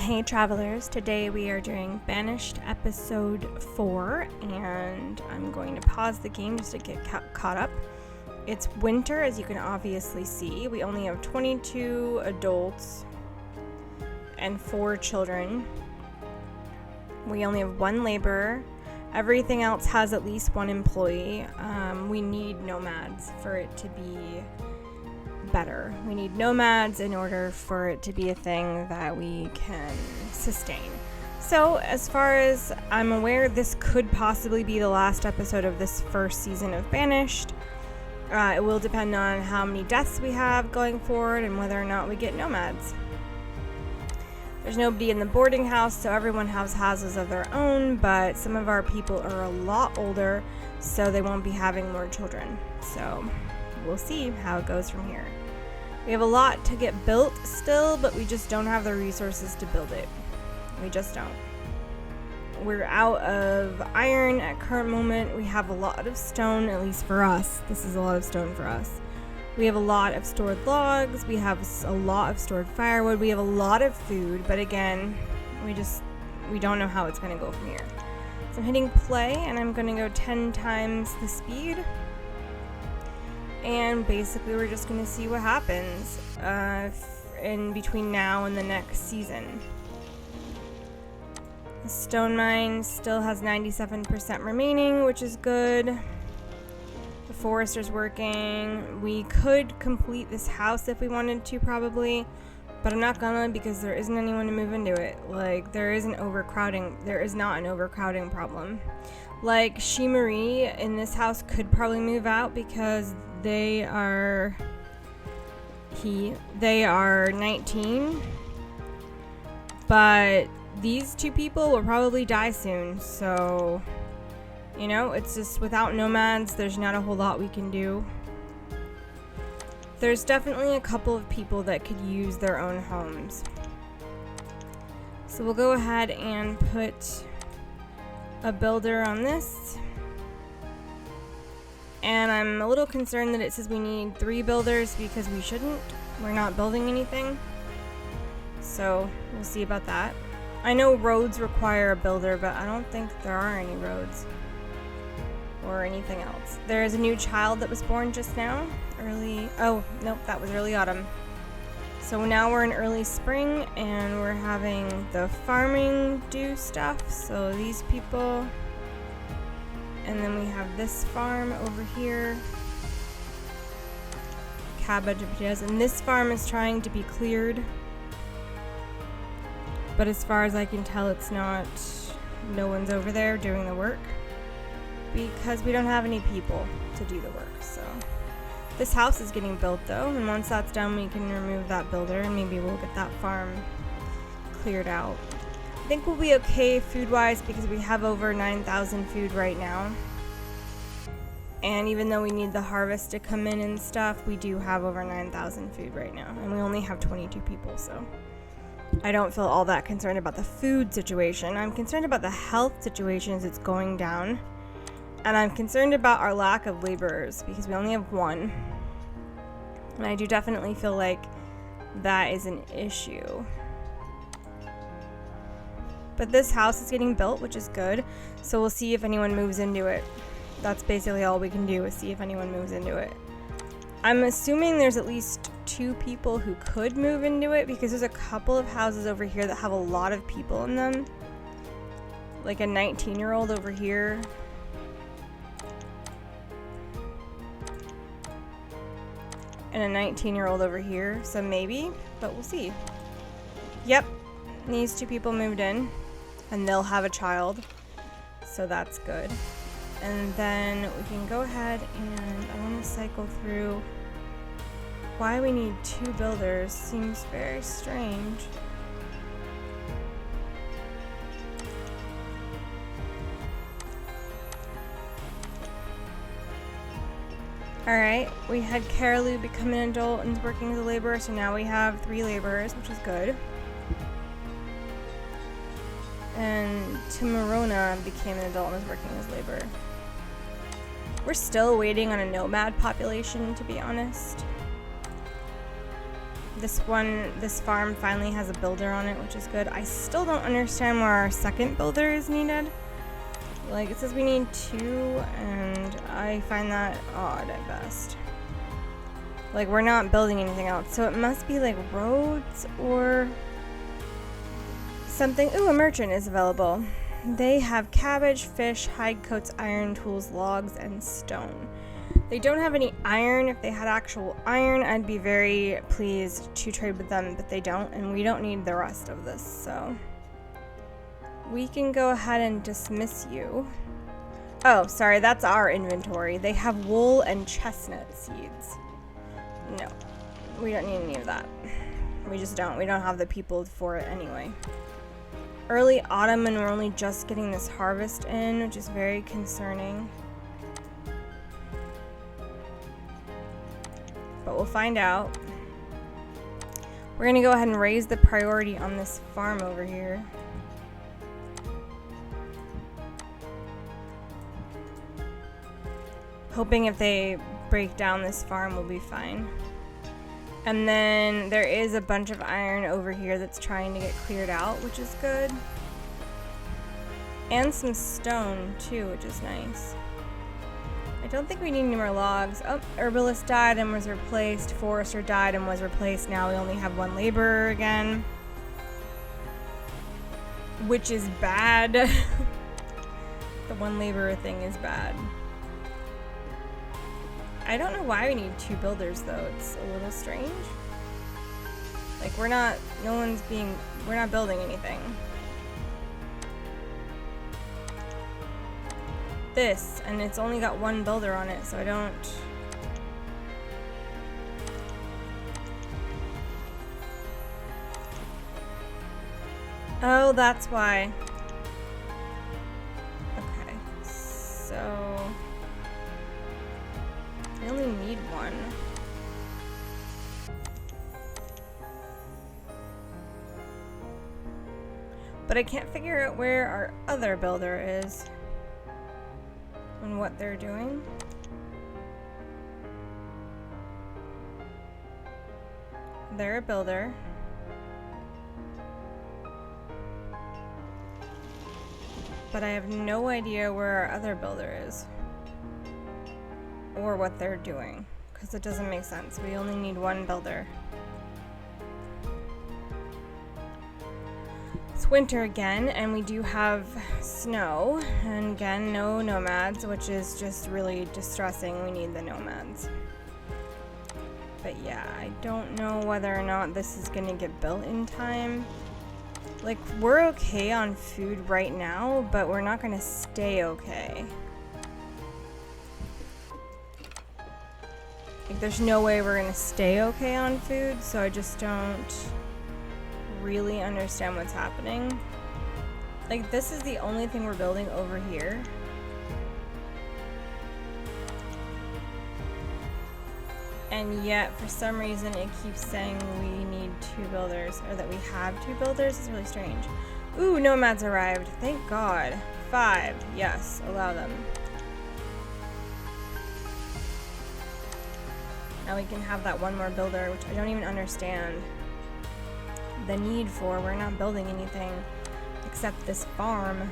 Hey travelers, today we are doing Banished episode 4 and I'm going to pause the game just to get caught up. It's winter, as you can obviously see. We only have 22 adults and 4 children. We only have 1 laborer. Everything else has at least 1 employee. We need nomads for it to be better. We need nomads in order for it to be a thing that we can sustain. So, as far as I'm aware, this could possibly be the last episode of this first season of Banished. It will depend on how many deaths we have going forward and whether or not we get nomads. There's nobody in the boarding house, so everyone has houses of their own, but some of our people are a lot older, so they won't be having more children. So, we'll see how it goes from here. We have a lot to get built still, but we just don't have the resources to build it. We just don't. We're out of iron at current moment. We have a lot of stone, at least for us. This is a lot of stone for us. We have a lot of stored logs. We have a lot of stored firewood. We have a lot of food, but again, we don't know how it's going to go from here. So I'm hitting play, and I'm going to go 10 times the speed. And basically we're just going to see what happens in between now and the next season. The stone mine still has 97% remaining, which is good. The forester's working. We could complete this house if we wanted to, probably, but I'm not gonna, because there isn't anyone to move into it. Like, there is not an overcrowding problem. Like, Marie in this house could probably move out because they are 19, but these 2 people will probably die soon, so, you know, it's just without nomads, there's not a whole lot we can do. There's definitely a couple of people that could use their own homes. So we'll go ahead and put a builder on this. And I'm a little concerned that it says we need 3 builders because we shouldn't. We're not building anything. So we'll see about that. I know roads require a builder, but I don't think there are any roads or anything else. There is a new child that was born just now. That was early autumn. So now we're in early spring and we're having the farming do stuff. So these people, and then we have this farm over here, cabbage and potatoes, and this farm is trying to be cleared. But as far as I can tell, it's not, no one's over there doing the work because we don't have any people to do the work. So this house is getting built though, and once that's done we can remove that builder and maybe we'll get that farm cleared out. I think we'll be okay food wise because we have over 9,000 food right now, and even though we need the harvest to come in and stuff, we do have over 9,000 food right now, and we only have 22 people, so I don't feel all that concerned about the food situation. I'm concerned about the health situation as it's going down, and I'm concerned about our lack of laborers because we only have 1, and I do definitely feel like that is an issue. But this house is getting built, which is good, so we'll see if anyone moves into it. That's basically all we can do, is see if anyone moves into it. I'm assuming there's at least 2 people who could move into it because there's a couple of houses over here that have a lot of people in them. Like a 19-year-old over here. And a 19-year-old over here, so maybe, but we'll see. Yep, these 2 people moved in, and they'll have a child, so that's good. And then we can go ahead and I want to cycle through why we need 2 builders. Seems very strange. Alright, we had Carolou become an adult and working as a laborer, so now we have 3 laborers, which is good. And Timarona became an adult and is working as laborer. We're still waiting on a nomad population, to be honest. This farm finally has a builder on it, which is good. I still don't understand where our second builder is needed. Like, it says we need 2, and I find that odd at best. Like, we're not building anything else, so it must be like roads or something. Ooh, a merchant is available. They have cabbage, fish, hide coats, iron tools, logs, and stone. They don't have any iron. If they had actual iron, I'd be very pleased to trade with them, but they don't, and we don't need the rest of this, so we can go ahead and dismiss you. Oh, sorry, that's our inventory. They have wool and chestnut seeds. No, we don't need any of that. We just don't. We don't have the people for it anyway. Early autumn, and we're only just getting this harvest in, which is very concerning. But we'll find out. We're gonna go ahead and raise the priority on this farm over here. Hoping if they break down this farm, we'll be fine. And then there is a bunch of iron over here that's trying to get cleared out, which is good. And some stone too, which is nice. I don't think we need any more logs. Oh, herbalist died and was replaced. Forester died and was replaced. Now we only have 1 laborer again, which is bad. The 1 laborer thing is bad. I don't know why we need 2 builders though. It's a little strange. Like, we're not building anything. This, and it's only got 1 builder on it, so I don't. Oh, that's why. Okay, so I only need 1. But I can't figure out where our other builder is and what they're doing. They're a builder. But I have no idea where our other builder is. Or what they're doing, because it doesn't make sense. We only need 1 builder. It's winter again, and we do have snow, and again, no nomads, which is just really distressing. We need the nomads. But yeah, I don't know whether or not this is gonna get built in time. Like, we're okay on food right now, but we're not gonna stay okay. Like, there's no way we're gonna stay okay on food, so I just don't really understand what's happening. Like, this is the only thing we're building over here. And yet, for some reason, it keeps saying we need 2 builders, or that we have 2 builders. It's really strange. Ooh, nomads arrived. Thank God. 5. Yes, allow them. Now we can have that 1 more builder, which I don't even understand the need for. We're not building anything except this farm.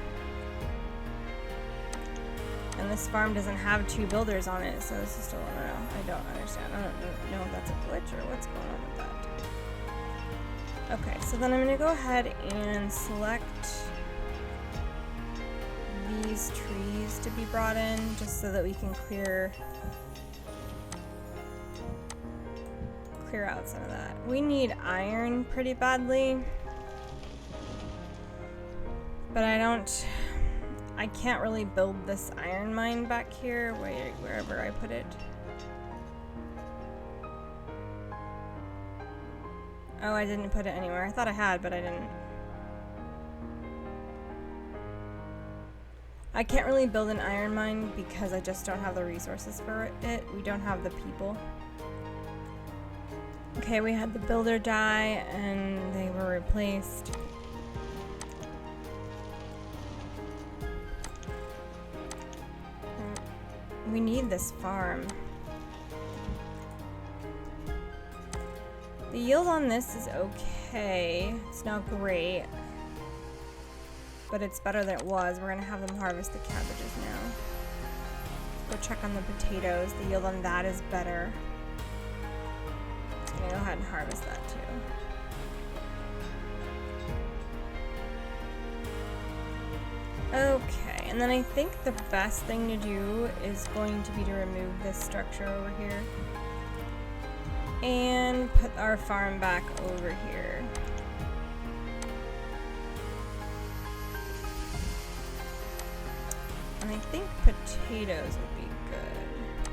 And this farm doesn't have 2 builders on it, so this is still, I don't understand. I don't know if that's a glitch or what's going on with that. Okay, so then I'm gonna go ahead and select these trees to be brought in, just so that we can clear out some of that. We need iron pretty badly, but I can't really build this iron mine back here, wherever I put it. Oh, I didn't put it anywhere. I thought I had, but I didn't. I can't really build an iron mine because I just don't have the resources for it. We don't have the people. Okay, we had the builder die and they were replaced. We need this farm. The yield on this is okay. It's not great, but it's better than it was. We're gonna have them harvest the cabbages now. Go check on the potatoes. The yield on that is better. I'm gonna go ahead and harvest that too. Okay, and then I think the best thing to do is going to be to remove this structure over here and put our farm back over here. And I think potatoes would be good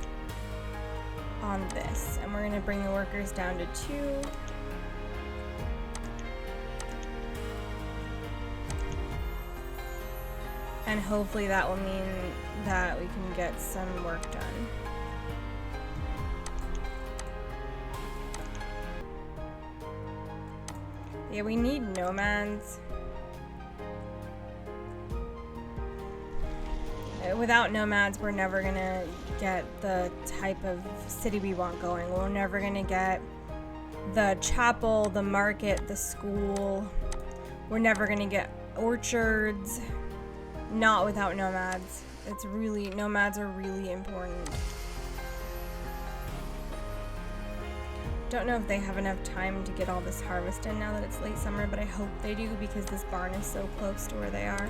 on this. And we're going to bring the workers down to 2. And hopefully that will mean that we can get some work done. Yeah, we need nomads. Without nomads, we're never gonna get the type of city we want going. We're never gonna get the chapel, the market, the school. We're never gonna get orchards. Not without nomads. Nomads are really important. Don't know if they have enough time to get all this harvest in now that it's late summer, but I hope they do because this barn is so close to where they are.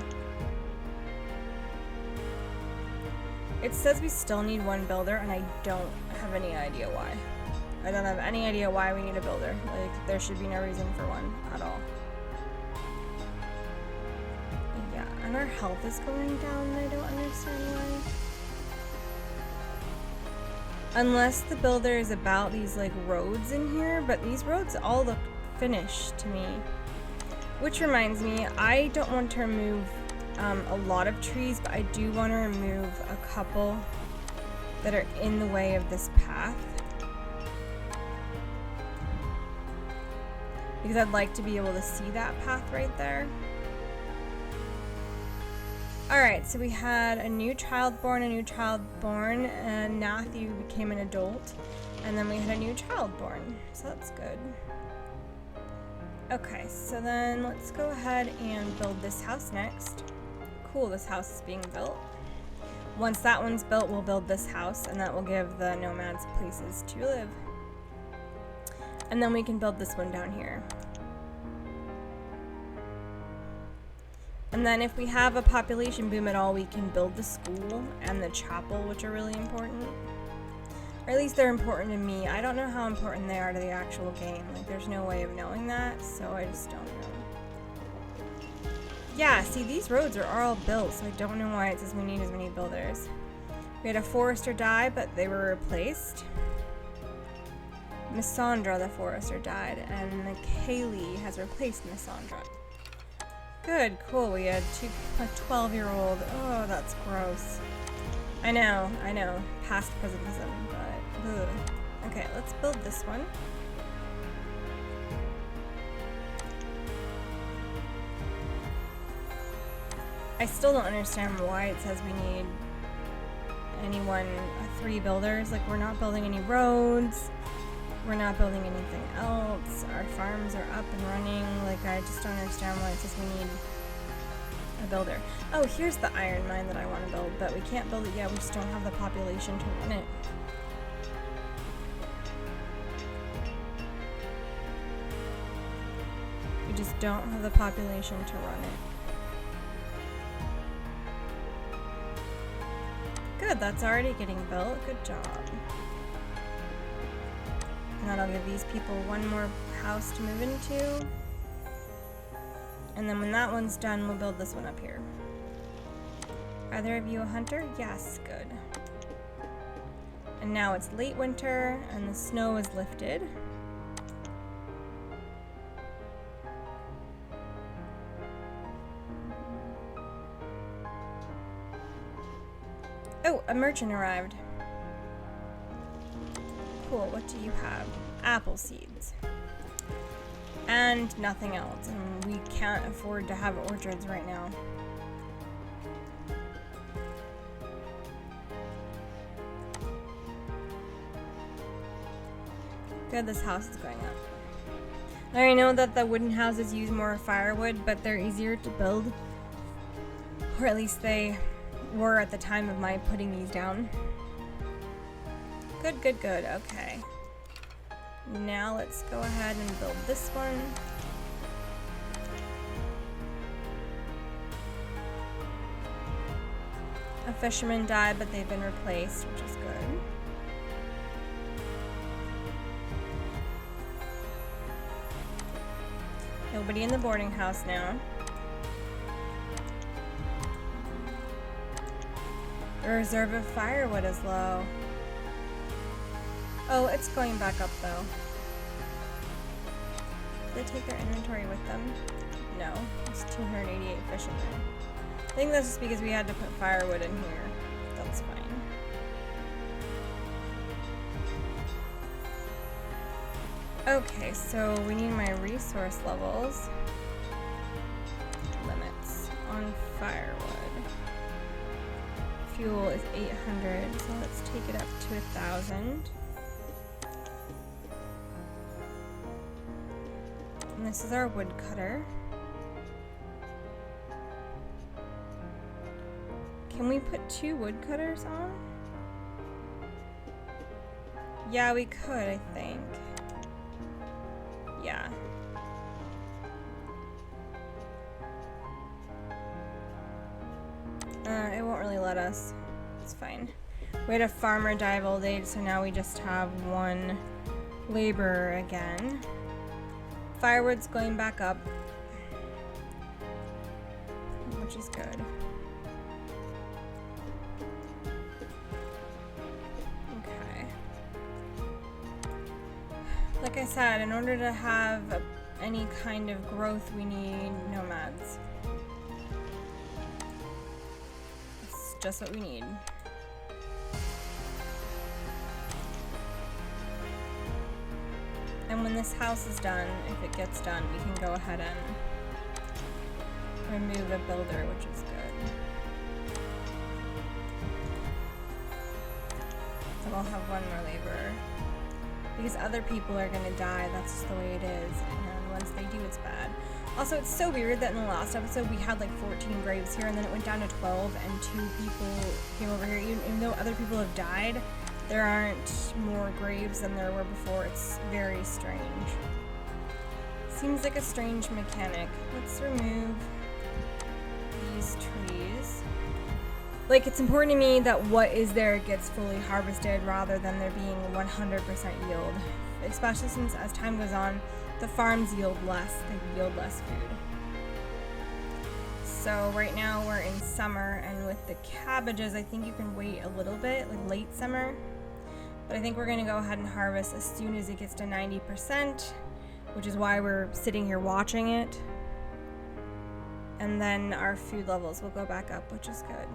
It says we still need 1 builder, and I don't have any idea why. I don't have any idea why we need a builder. Like, there should be no reason for one at all. Yeah, and our health is going down, and I don't understand why. Unless the builder is about these, like, roads in here, but these roads all look finished to me. Which reminds me, I don't want to remove a lot of trees, but I do want to remove a couple that are in the way of this path. Because I'd like to be able to see that path right there. Alright, so we had a new child born, and Matthew became an adult, and then we had a new child born, so that's good. Okay, so then let's go ahead and build this house next. Cool, this house is being built. Once that one's built, we'll build this house, and that will give the nomads places to live. And then we can build this one down here. And then if we have a population boom at all, we can build the school and the chapel, which are really important. Or at least they're important to me. I don't know how important they are to the actual game. Like, there's no way of knowing that, so I just don't know. Yeah, see, these roads are all built, so I don't know why it says we need as many builders. We had a forester die, but they were replaced. Miss Sandra, the forester, died, and Kaylee has replaced Miss Sandra. Good, cool. We had a 12-year-old. Oh, that's gross. I know. Past presentism, but ugh. Okay, let's build this one. I still don't understand why it says we need 3 builders. Like, we're not building any roads. We're not building anything else. Our farms are up and running. Like, I just don't understand why it says we need a builder. Oh, here's the iron mine that I want to build, but we can't build it yet. We just don't have the population to run it. We just don't have the population to run it. Good, that's already getting built. Good job. And that'll give these people one more house to move into. And then when that one's done, we'll build this one up here. Are either of you a hunter? Yes, good. And now it's late winter, and the snow is lifted. Oh, a merchant arrived. Cool, what do you have? Apple seeds. And nothing else. And we can't afford to have orchards right now. Good, this house is going up. I know that the wooden houses use more firewood, but they're easier to build. Or at least they were at the time of my putting these down. Good, good, good. Okay. Now let's go ahead and build this one. A fisherman died, but they've been replaced, which is good. Nobody in the boarding house now. The reserve of firewood is low. Oh, it's going back up though. Did they take their inventory with them? No, it's 288 fishermen. I think that's just because we had to put firewood in here. That's fine. Okay, so we need my resource levels. Limits on firewood. Fuel is 800, so let's take it up to 1,000. And this is our woodcutter. Can we put 2 woodcutters on? Yeah, we could, I think. Yeah. It won't really let us. It's fine. We had a farmer die of old age, so now we just have 1 laborer again. Firewood's going back up, which is good. Okay. Like I said, in order to have any kind of growth, we need nomads. It's just what we need. And when this house is done, if it gets done, we can go ahead and remove a builder, which is good. So we'll have 1 more laborer. Because other people are gonna die, that's just the way it is. And once they do, it's bad. Also, it's so weird that in the last episode we had like 14 graves here, and then it went down to 12, and 2 people came over here. Even though other people have died, there aren't more graves than there were before. It's very strange. Seems like a strange mechanic. Let's remove these trees. Like, it's important to me that what is there gets fully harvested rather than there being 100% yield. Especially since as time goes on, the farms yield less. They yield less food. So right now we're in summer, and with the cabbages, I think you can wait a little bit, like late summer. But I think we're gonna go ahead and harvest as soon as it gets to 90%, which is why we're sitting here watching it. And then our food levels will go back up, which is good.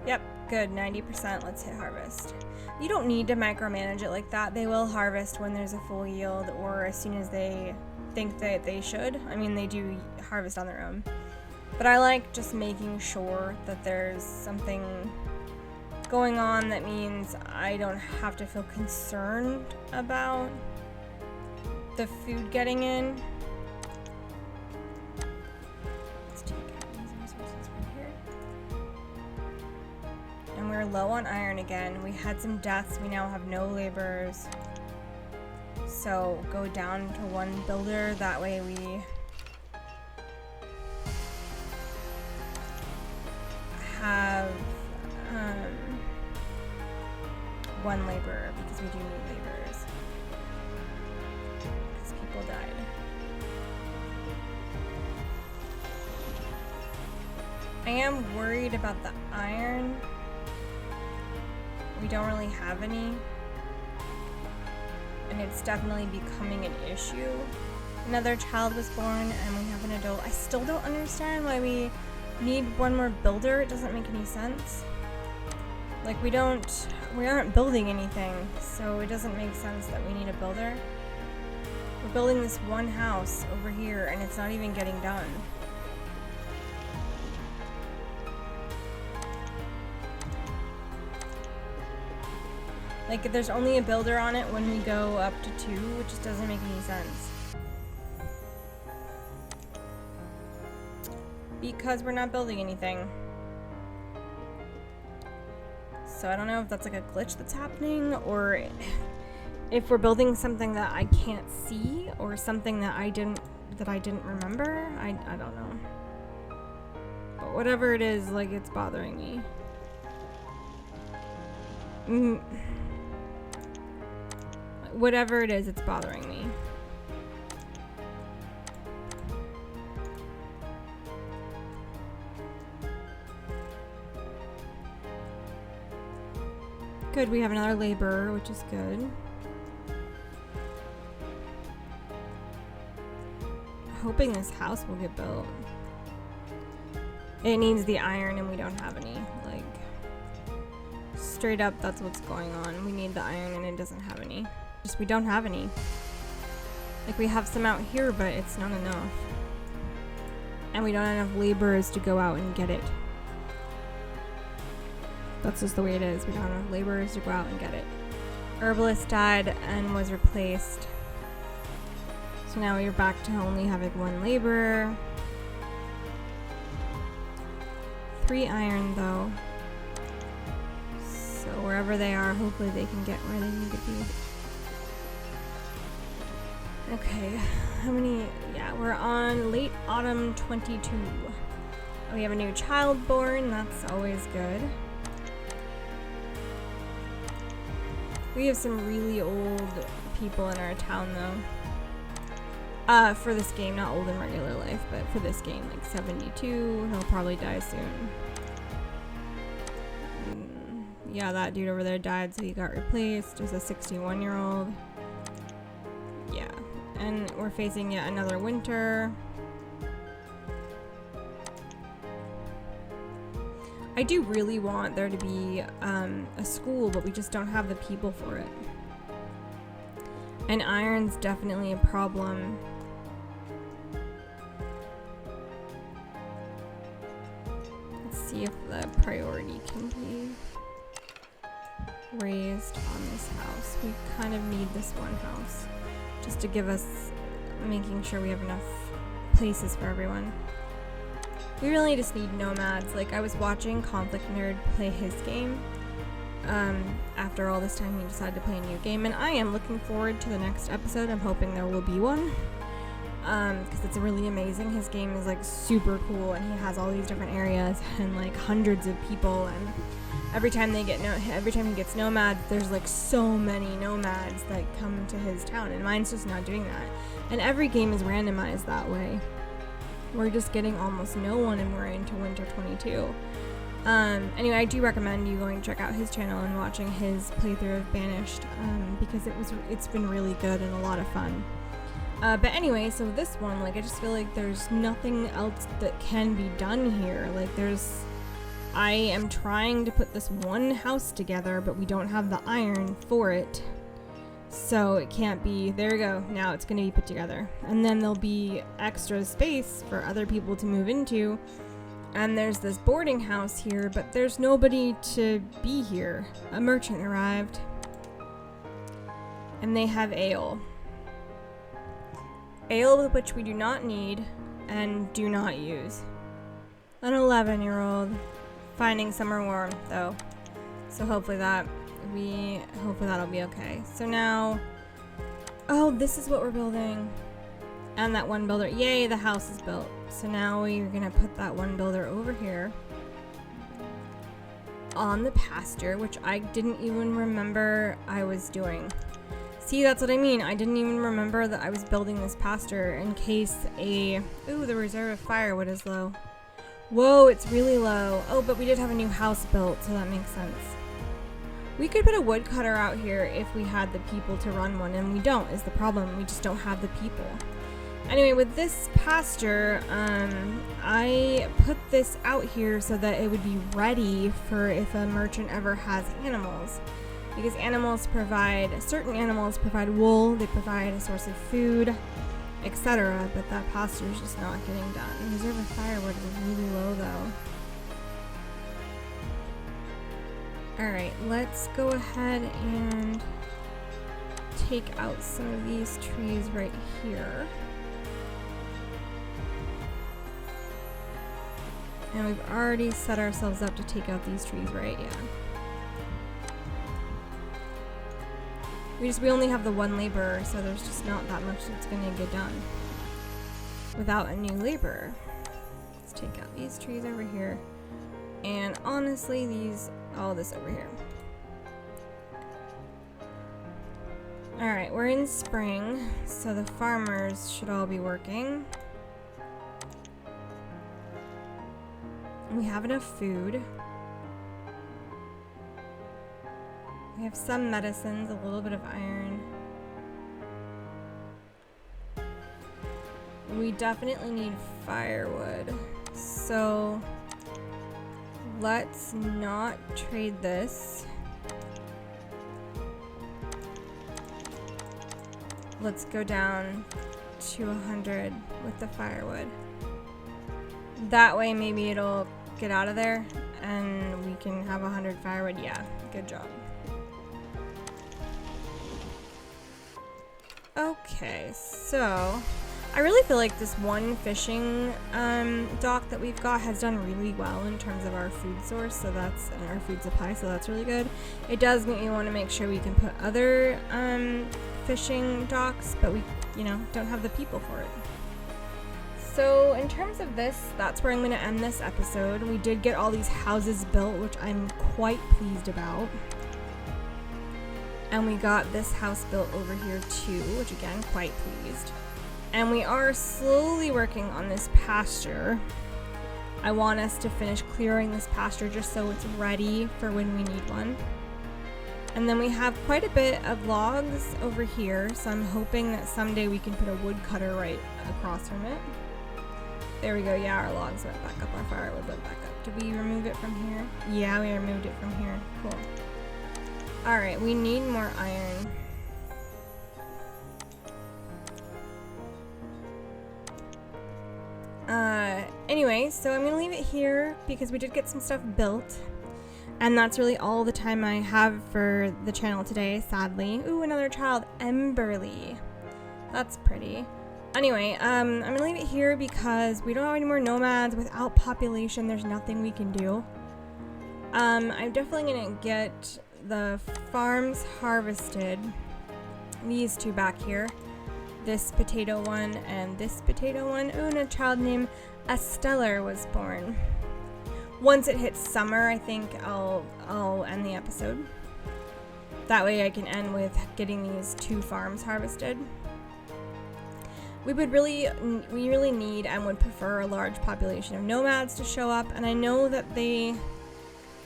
Yep, good, 90%, let's hit harvest. You don't need to micromanage it like that. They will harvest when there's a full yield or as soon as they think that they should. I mean, they do harvest on their own. But I like just making sure that there's something going on that means I don't have to feel concerned about the food getting in. Let's take out these resources right here. And we're low on iron again. We had some deaths. We now have no laborers. So go down to 1 builder. That way we have 1 laborer, because we do need laborers. Because people died. I am worried about the iron. We don't really have any. And it's definitely becoming an issue. Another child was born and we have an adult. I still don't understand why we need 1 more builder. It doesn't make any sense. Like, we aren't building anything, so it doesn't make sense that we need a builder. We're building this 1 house over here and it's not even getting done. Like, there's only a builder on it when we go up to 2, which just doesn't make any sense. because we're not building anything. So I don't know if that's like a glitch that's happening, or if we're building something that I can't see, or something that I didn't remember. I don't know. But whatever it is, like, it's bothering me. Whatever it is, it's bothering me. Good, we have another laborer, which is good. Hoping this house will get built. It needs the iron and we don't have any. Like, straight up, that's what's going on. We need the iron and it doesn't have any. Just, we don't have any. Like, we have some out here, but it's not enough. And we don't have enough laborers to go out and get it. That's just the way it is. We don't have enough laborers to go out and get it. Herbalist died and was replaced. So now we're back to only having one laborer. 3 iron though. So wherever they are, hopefully they can get where they need to be. Okay, how many? Yeah, we're on late autumn 22. We have a new child born, that's always good. We have some really old people in our town though. For this game, not old in regular life, but for this game, like 72. He'll probably die soon. Yeah, that dude over there died, so he got replaced. There's a 61-year-old. Yeah, and we're facing yet another winter. I do really want there to be a school, but we just don't have the people for it. And iron's definitely a problem. Let's see if the priority can be raised on this house. We kind of need this one house just to give us, making sure we have enough places for everyone. We really just need nomads. Like, I was watching Conflict Nerd play his game. After all this time, he decided to play a new game, and I am looking forward to the next episode. I'm hoping there will be one, because it's really amazing. His game is like super cool, and he has all these different areas and like hundreds of people. And every time he gets nomads, there's like so many nomads that come to his town, and mine's just not doing that. And every game is randomized that way. We're just getting almost no one, and we're into winter 22. Anyway, I do recommend you going to check out his channel and watching his playthrough of Banished, because it's been really good and a lot of fun. But anyway, so this one, like, I just feel like there's nothing else that can be done here. Like, I am trying to put this one house together, but we don't have the iron for it. So it can't be, there we go, now it's going to be put together. And then there'll be extra space for other people to move into. And there's this boarding house here, but there's nobody to be here. A merchant arrived. And they have ale. Ale which we do not need and do not use. An 11-year-old finding summer warm though. So hopefully that'll be okay. So now, oh, this is what we're building. And that one builder, yay, the house is built. So now we're gonna put that one builder over here on the pasture, which I didn't even remember I was doing. See, that's what I mean. I didn't even remember that I was building this pasture in case ooh, the reserve of firewood is low. Whoa, it's really low. Oh, but we did have a new house built, so that makes sense. We could put a woodcutter out here if we had the people to run one, and we don't, is the problem. We just don't have the people. Anyway, with this pasture, I put this out here so that it would be ready for if a merchant ever has animals. Because certain animals provide wool, they provide a source of food, etc. But that pasture is just not getting done. Reserve of firewood is really low though. Alright, let's go ahead and take out some of these trees right here. And we've already set ourselves up to take out these trees, right? Yeah. We only have the one laborer, so there's just not that much that's gonna get done without a new laborer. Let's take out these trees over here. And honestly, all this over here. Alright, we're in spring, so the farmers should all be working. We have enough food. We have some medicines, a little bit of iron. We definitely need firewood. So let's not trade this. Let's go down to 100 with the firewood. That way maybe it'll get out of there and we can have 100 firewood. Yeah, good job. Okay, so I really feel like this one fishing dock that we've got has done really well in terms of our food source, so that's our food supply, so that's really good. It does make me want to make sure we can put other fishing docks, but we, don't have the people for it. So in terms of this, that's where I'm going to end this episode. We did get all these houses built, which I'm quite pleased about. And we got this house built over here too, which again, quite pleased. And we are slowly working on this pasture. I want us to finish clearing this pasture just so it's ready for when we need one. And then we have quite a bit of logs over here, so I'm hoping that someday we can put a woodcutter right across from it. There we go. Yeah, our logs went back up. Our firewood went back up. Did we remove it from here? Yeah, we removed it from here. Cool. Alright, we need more iron. Anyway, so I'm gonna leave it here because we did get some stuff built. And that's really all the time I have for the channel today, sadly. Ooh, another child, Emberly. That's pretty. Anyway, I'm gonna leave it here because we don't have any more nomads. Without population, there's nothing we can do. I'm definitely gonna get the farms harvested. These two back here. This potato one and this potato one. Ooh, and a child named Estella was born. Once it hits summer, I think I'll end the episode. That way I can end with getting these two farms harvested. We really need and would prefer a large population of nomads to show up, and I know that they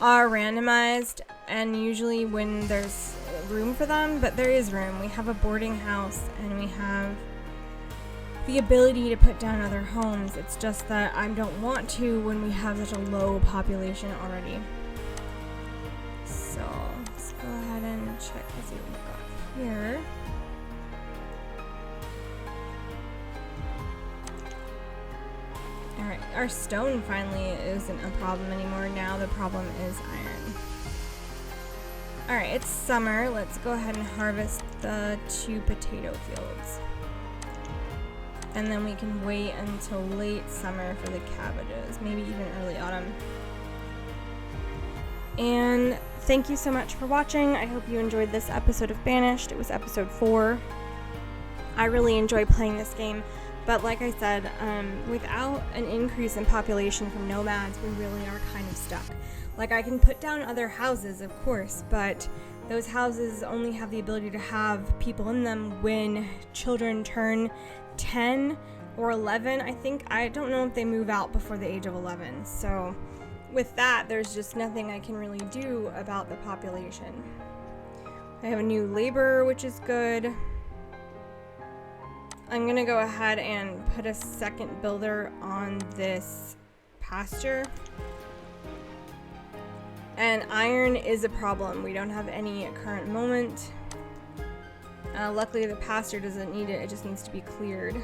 are randomized and usually when there's room for them, but there is room. We have a boarding house and we have the ability to put down other homes. It's just that I don't want to when we have such a low population already. So let's go ahead and check to see what we've got here. Alright, our stone finally isn't a problem anymore. Now the problem is iron. Alright, it's summer. Let's go ahead and harvest the 2 potato fields. And then we can wait until late summer for the cabbages, maybe even early autumn. And thank you so much for watching. I hope you enjoyed this episode of Banished. It was episode 4. I really enjoy playing this game. But like I said, without an increase in population from nomads, we really are kind of stuck. Like, I can put down other houses, of course, but those houses only have the ability to have people in them when children turn 10 or 11. I don't know if they move out before the age of 11. So with that, there's just nothing I can really do about the population. I have a new laborer, which is good. I'm gonna go ahead and put a second builder on this pasture. And iron is a problem. We don't have any at current moment. Luckily the pasture doesn't need it, it just needs to be cleared.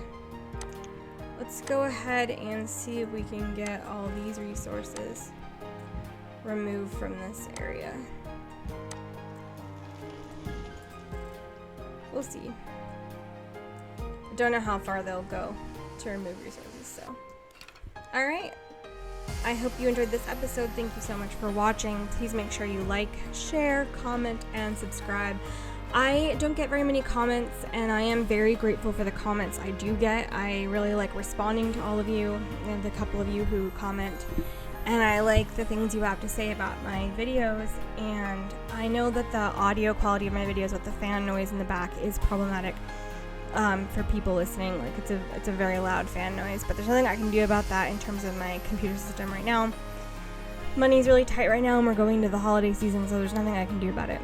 Let's go ahead and see if we can get all these resources removed from this area. We'll see. Don't know how far they'll go to remove resources, so. Alright. I hope you enjoyed this episode. Thank you so much for watching. Please make sure you like, share, comment, and subscribe. I don't get very many comments, and I am very grateful for the comments I do get. I really like responding to all of you and the couple of you who comment, and I like the things you have to say about my videos. And I know that the audio quality of my videos with the fan noise in the back is problematic for people listening. Like, it's a very loud fan noise, but there's nothing I can do about that in terms of my computer system right now. Money's really tight right now, and we're going to the holiday season, so there's nothing I can do about it.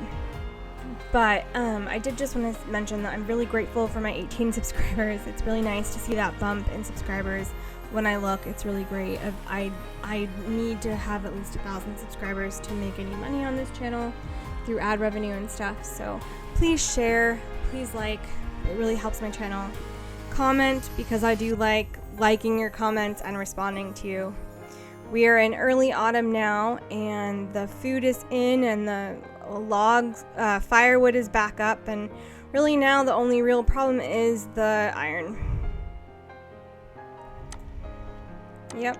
But I did just want to mention that I'm really grateful for my 18 subscribers. It's really nice to see that bump in subscribers. When I look, it's really great. I need to have at least 1,000 subscribers to make any money on this channel through ad revenue and stuff. So please share, please like. It really helps my channel. Comment, because I do like liking your comments and responding to you. We are in early autumn now, and the food is in, and the logs, firewood is back up, and really now the only real problem is the iron. Yep.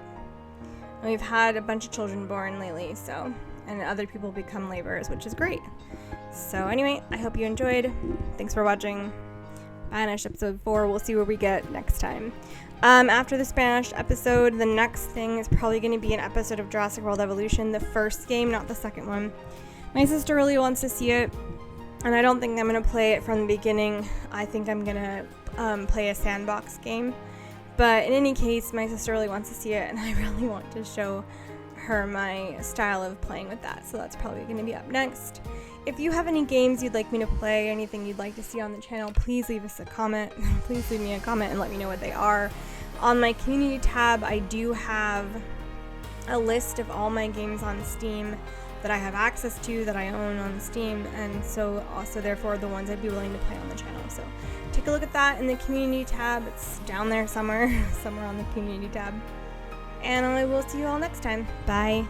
We've had a bunch of children born lately, so, and other people become laborers, which is great. So anyway, I hope you enjoyed. Thanks for watching Banished episode 4. We'll see where we get next time. After the Banished episode, the next thing is probably going to be an episode of Jurassic World Evolution, the first game, not the second one. My sister really wants to see it, and I don't think I'm going to play it from the beginning. I think I'm going to play a sandbox game. But in any case, my sister really wants to see it, and I really want to show her my style of playing with that. So that's probably going to be up next. If you have any games you'd like me to play, anything you'd like to see on the channel, please leave us a comment. Please leave me a comment and let me know what they are. On my community tab, I do have a list of all my games on Steam that I have access to, that I own on Steam, and so also therefore the ones I'd be willing to play on the channel. So take a look at that in the community tab. It's down there somewhere, somewhere on the community tab. And I will see you all next time. Bye.